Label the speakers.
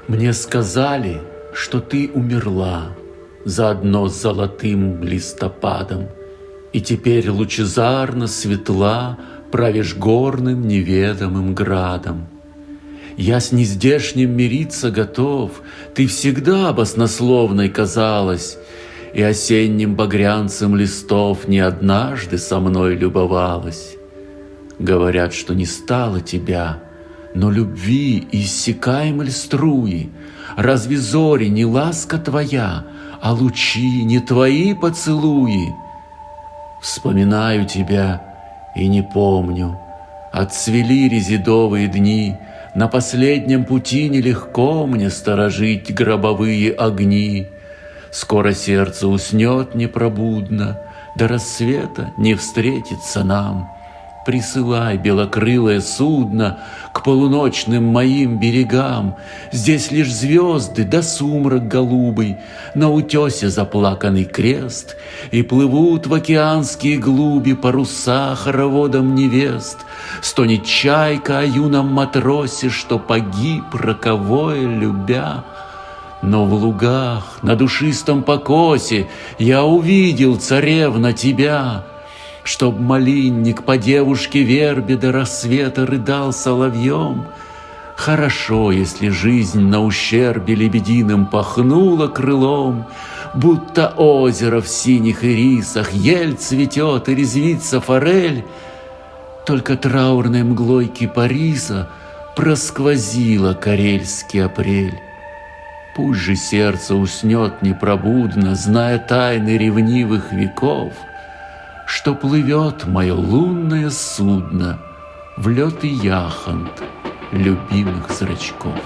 Speaker 1: Мне сказали, что ты умерла заодно с золотым листопадом, и теперь лучезарно светла правишь горным неведомым градом. Я с нездешним мириться готов, ты всегда баснословной казалась, и осенним багрянцем листов не однажды со мной любовалась. Говорят, что не стало тебя, но любви иссякаем ли струи? Разве зори не ласка твоя, а лучи не твои поцелуи? Вспоминаю тебя и не помню. Отцвели резидовые дни, на последнем пути нелегко мне сторожить гробовые огни. Скоро сердце уснет непробудно, до рассвета не встретится нам. Присылай белокрылое судно к полуночным моим берегам. Здесь лишь звезды да сумрак голубый, на утесе заплаканный крест, и плывут в океанские глуби паруса хороводом невест. Стонет чайка о юном матросе, что погиб роковое любя. Но в лугах на душистом покосе я увидел, царевна, тебя. Чтоб малинник по девушке вербе до рассвета рыдал соловьем. Хорошо, если жизнь на ущербе лебединым пахнула крылом, будто озеро в синих ирисах, ель цветет и резвится форель. Только траурной мглой кипариса просквозила карельский апрель. Пусть же сердце уснет непробудно, зная тайны ревнивых веков, что плывет мое лунное судно в лед и яхонт любимых зрачков.